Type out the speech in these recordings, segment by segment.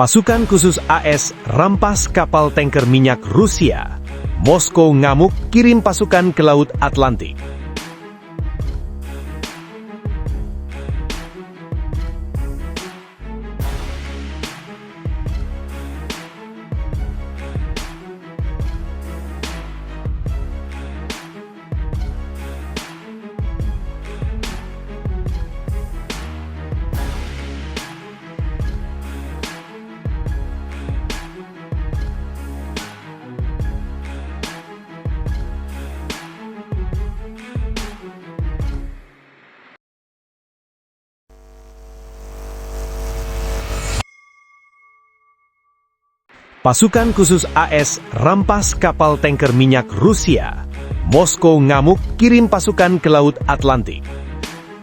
Pasukan khusus AS rampas kapal tanker minyak Rusia. Moskow ngamuk kirim pasukan ke Laut Atlantik. Pasukan khusus AS rampas kapal tanker minyak Rusia. Moskow ngamuk kirim pasukan ke Laut Atlantik.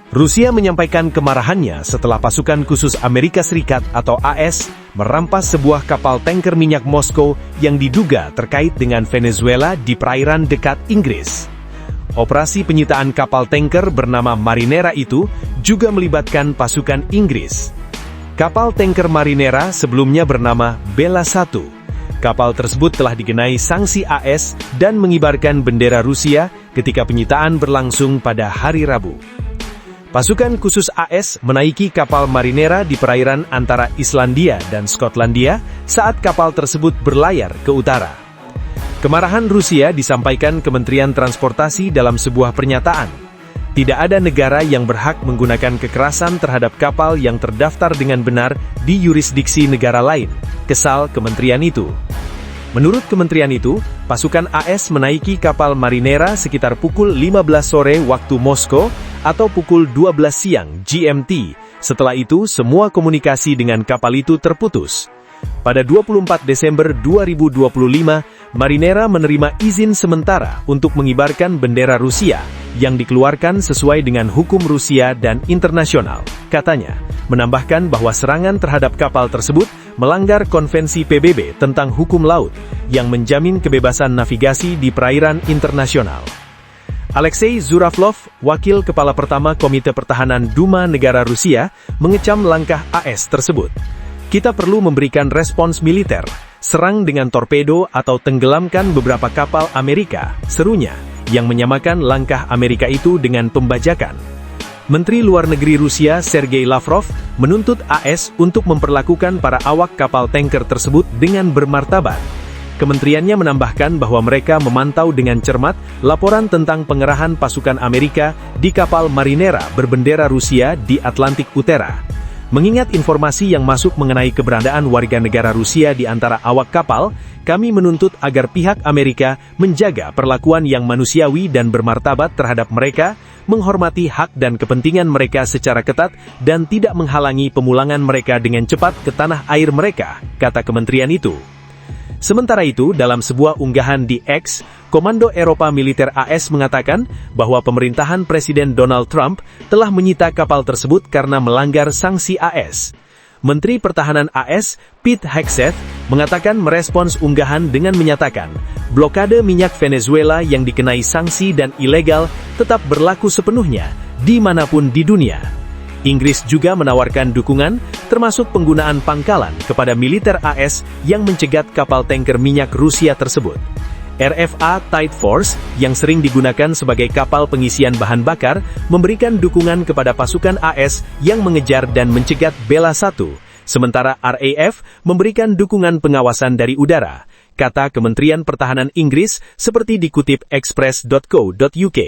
Rusia menyampaikan kemarahannya setelah pasukan khusus Amerika Serikat atau AS merampas sebuah kapal tanker minyak Moskow yang diduga terkait dengan Venezuela di perairan dekat Inggris. Operasi penyitaan kapal tanker bernama Marinera itu juga melibatkan pasukan Inggris. Kapal tanker Marinera sebelumnya bernama Bella 1. Kapal tersebut telah dikenai sanksi AS dan mengibarkan bendera Rusia ketika penyitaan berlangsung pada hari Rabu. Pasukan khusus AS menaiki kapal Marinera di perairan antara Islandia dan Skotlandia saat kapal tersebut berlayar ke utara. Kemarahan Rusia disampaikan Kementerian Transportasi dalam sebuah pernyataan. Tidak ada negara yang berhak menggunakan kekerasan terhadap kapal yang terdaftar dengan benar di yurisdiksi negara lain, kesal kementerian itu. Menurut kementerian itu, pasukan AS menaiki kapal Marinera sekitar pukul 15 sore waktu Moskow atau pukul 12 siang GMT. Setelah itu, semua komunikasi dengan kapal itu terputus. Pada 24 Desember 2025, Marinera menerima izin sementara untuk mengibarkan bendera Rusia yang dikeluarkan sesuai dengan hukum Rusia dan internasional, katanya, menambahkan bahwa serangan terhadap kapal tersebut melanggar konvensi PBB tentang hukum laut yang menjamin kebebasan navigasi di perairan internasional. Alexei Zhuravlov, wakil kepala pertama Komite Pertahanan Duma Negara Rusia, mengecam langkah AS tersebut. Kita perlu memberikan respons militer, serang dengan torpedo atau tenggelamkan beberapa kapal Amerika, serunya, yang menyamakan langkah Amerika itu dengan pembajakan. Menteri Luar Negeri Rusia Sergei Lavrov menuntut AS untuk memperlakukan para awak kapal tanker tersebut dengan bermartabat. Kementeriannya menambahkan bahwa mereka memantau dengan cermat laporan tentang pengerahan pasukan Amerika di kapal Marinera berbendera Rusia di Atlantik Utara. Mengingat informasi yang masuk mengenai keberadaan warga negara Rusia di antara awak kapal, kami menuntut agar pihak Amerika menjaga perlakuan yang manusiawi dan bermartabat terhadap mereka, menghormati hak dan kepentingan mereka secara ketat, dan tidak menghalangi pemulangan mereka dengan cepat ke tanah air mereka, kata kementerian itu. Sementara itu, dalam sebuah unggahan di X, Komando Eropa Militer AS mengatakan bahwa pemerintahan Presiden Donald Trump telah menyita kapal tersebut karena melanggar sanksi AS. Menteri Pertahanan AS, Pete Hegseth, mengatakan merespons unggahan dengan menyatakan, blokade minyak Venezuela yang dikenai sanksi dan ilegal tetap berlaku sepenuhnya, dimanapun di dunia. Inggris juga menawarkan dukungan, termasuk penggunaan pangkalan kepada militer AS yang mencegat kapal tanker minyak Rusia tersebut. RFA Tide Force, yang sering digunakan sebagai kapal pengisian bahan bakar, memberikan dukungan kepada pasukan AS yang mengejar dan mencegat Bella 1, sementara RAF memberikan dukungan pengawasan dari udara, kata Kementerian Pertahanan Inggris seperti dikutip express.co.uk.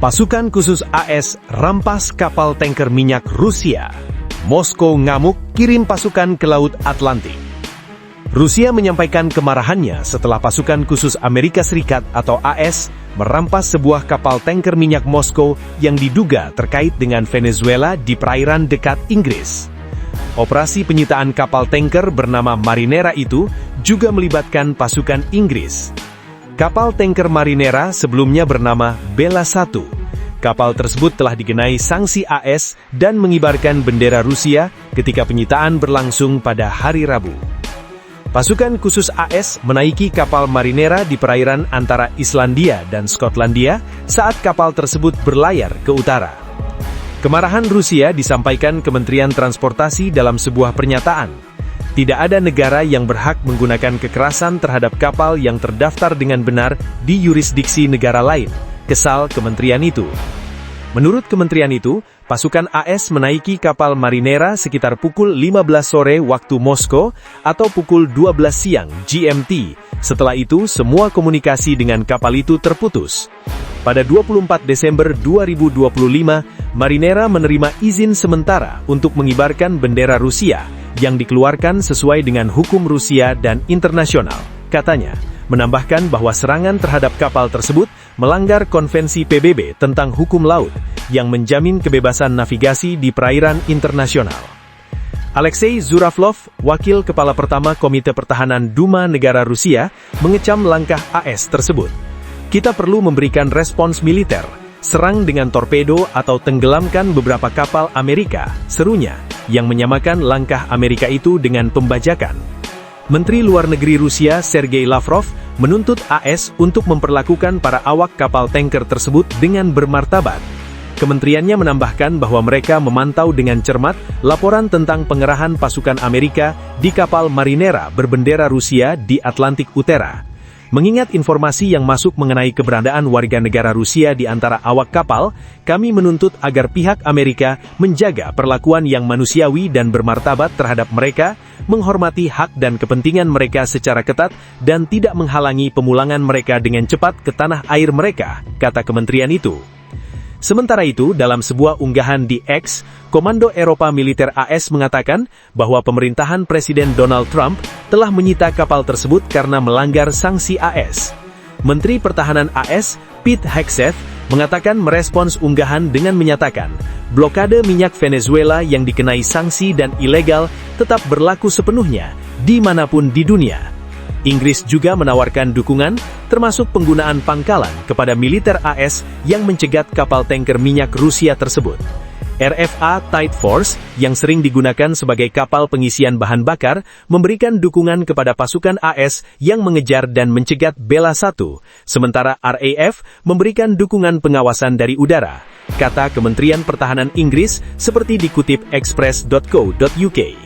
Pasukan khusus AS rampas kapal tanker minyak Rusia. Moskow ngamuk kirim pasukan ke Laut Atlantik. Rusia menyampaikan kemarahannya setelah pasukan khusus Amerika Serikat atau AS merampas sebuah kapal tanker minyak Moskow yang diduga terkait dengan Venezuela di perairan dekat Inggris. Operasi penyitaan kapal tanker bernama Marinera itu juga melibatkan pasukan Inggris. Kapal tanker Marinera sebelumnya bernama Bella 1. Kapal tersebut telah dikenai sanksi AS dan mengibarkan bendera Rusia ketika penyitaan berlangsung pada hari Rabu. Pasukan khusus AS menaiki kapal Marinera di perairan antara Islandia dan Skotlandia saat kapal tersebut berlayar ke utara. Kemarahan Rusia disampaikan Kementerian Transportasi dalam sebuah pernyataan. Tidak ada negara yang berhak menggunakan kekerasan terhadap kapal yang terdaftar dengan benar di yurisdiksi negara lain, kesal kementerian itu. Menurut kementerian itu, pasukan AS menaiki kapal Marinera sekitar pukul 15 sore waktu Moskow atau pukul 12 siang GMT. Setelah itu, semua komunikasi dengan kapal itu terputus. Pada 24 Desember 2025, Marinera menerima izin sementara untuk mengibarkan bendera Rusia yang dikeluarkan sesuai dengan hukum Rusia dan internasional, katanya. Menambahkan bahwa serangan terhadap kapal tersebut melanggar konvensi PBB tentang hukum laut yang menjamin kebebasan navigasi di perairan internasional. Alexei Zhuravlov, wakil kepala pertama Komite Pertahanan Duma Negara Rusia, mengecam langkah AS tersebut. Kita perlu memberikan respons militer, serang dengan torpedo atau tenggelamkan beberapa kapal Amerika, serunya, yang menyamakan langkah Amerika itu dengan pembajakan. Menteri Luar Negeri Rusia Sergei Lavrov menuntut AS untuk memperlakukan para awak kapal tanker tersebut dengan bermartabat. Kementeriannya menambahkan bahwa mereka memantau dengan cermat laporan tentang pengerahan pasukan Amerika di kapal Marinera berbendera Rusia di Atlantik Utara. Mengingat informasi yang masuk mengenai keberadaan warga negara Rusia di antara awak kapal, kami menuntut agar pihak Amerika menjaga perlakuan yang manusiawi dan bermartabat terhadap mereka, menghormati hak dan kepentingan mereka secara ketat, dan tidak menghalangi pemulangan mereka dengan cepat ke tanah air mereka, kata kementerian itu. Sementara itu, dalam sebuah unggahan di X, Komando Eropa Militer AS mengatakan bahwa pemerintahan Presiden Donald Trump telah menyita kapal tersebut karena melanggar sanksi AS. Menteri Pertahanan AS, Pete Hegseth, mengatakan merespons unggahan dengan menyatakan, blokade minyak Venezuela yang dikenai sanksi dan ilegal tetap berlaku sepenuhnya, dimanapun di dunia. Inggris juga menawarkan dukungan, termasuk penggunaan pangkalan kepada militer AS yang mencegat kapal tanker minyak Rusia tersebut. RFA Tide Force, yang sering digunakan sebagai kapal pengisian bahan bakar, memberikan dukungan kepada pasukan AS yang mengejar dan mencegat Bella 1, sementara RAF memberikan dukungan pengawasan dari udara, kata Kementerian Pertahanan Inggris seperti dikutip express.co.uk.